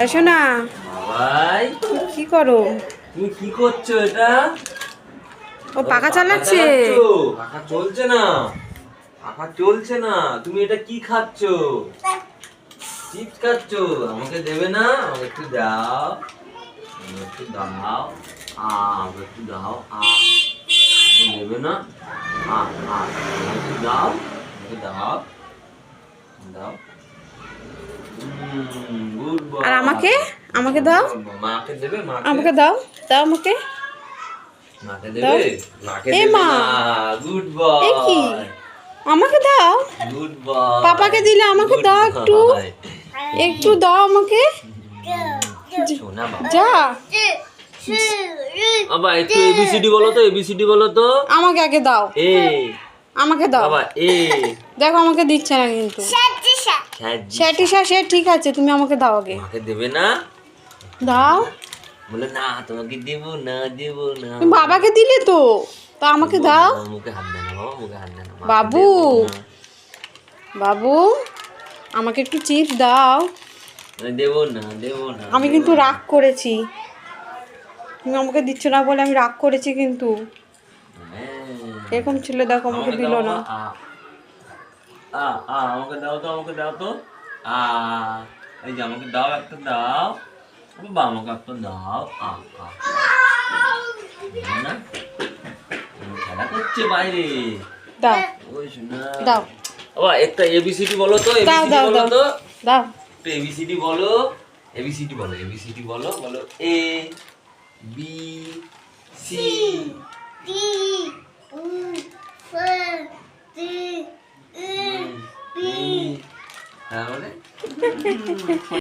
এসো না। ভাই কি করো? তুমি কি করছো এটা? ও পাখা চালাচ্ছে। পাখা চলছে না, পাখা চলছে না। তুমি এটা কি খাচ্ছো? চিপস খাচ্ছো? আমাকে দেবে না? আমাকে একটু দাও, আমাকে একটু দাও। আমাকে একটু দাও। আমাকে দেবে না? আমাকে একটু দাও, আমাকে দাও, দাও। Good boy. আর আমাকে আমাকে দাও। মাকে দেবে? আমাকে দাও, দাও আমাকে। মাকে দাও। দেবে? মাকে এ দেবে মা, না। গুড এ কি? বয়, আমাকে দাও। Good boy. পাপাকে দিলে আমাকে দাও একটু, একটু দাও আমাকে। শোনা বাবা। যা। বাবা একটু এবিসিডি বলো তো, এবিসিডি বলো তো। আমাকে আগে দাও, এ আমাকে দাও। বাবা এ। দেখো আমাকে দিচ্ছে না কিন্তু। স্যাটিসা সে ঠিক আছে, তুমি আমাকে দাও আগে। মাকে দেবে না? দাও। বলে না তোমাকে দেবো না, দেবো না। তুমি বাবাকে দিলে তো, তা আমাকে দাও। মুখে হাত দেয় না বাবা, মুখে হাত দেয় না। বাবু, বাবু আমাকে একটু চিপস দাও। দেবো না, দেবো না। আমি কিন্তু রাগ করেছি, তুমি আমাকে দিচ্ছ না বলে আমি রাগ করেছি কিন্তু। এরকম ছিল, দেখো আমাকে দিল না। আমাকে দাও তো, আমাকে দাও তো। এই যে আমাকে দাও, একটা দাও বাবা, আমাকে একটা দাও। না খেলা করছে বাইরে। দাও, ওই শোনা দাও, বাবা, একটা এবিসিডি বলো তো, দাও, এবিসিডি দাও, বলো দাও, তো। দাও। একটু এবিসিডি বলো, এবিসিডি বলো, এবিসিডি বলো, বলো। এ বি সি ডি হ্যাঁ বলে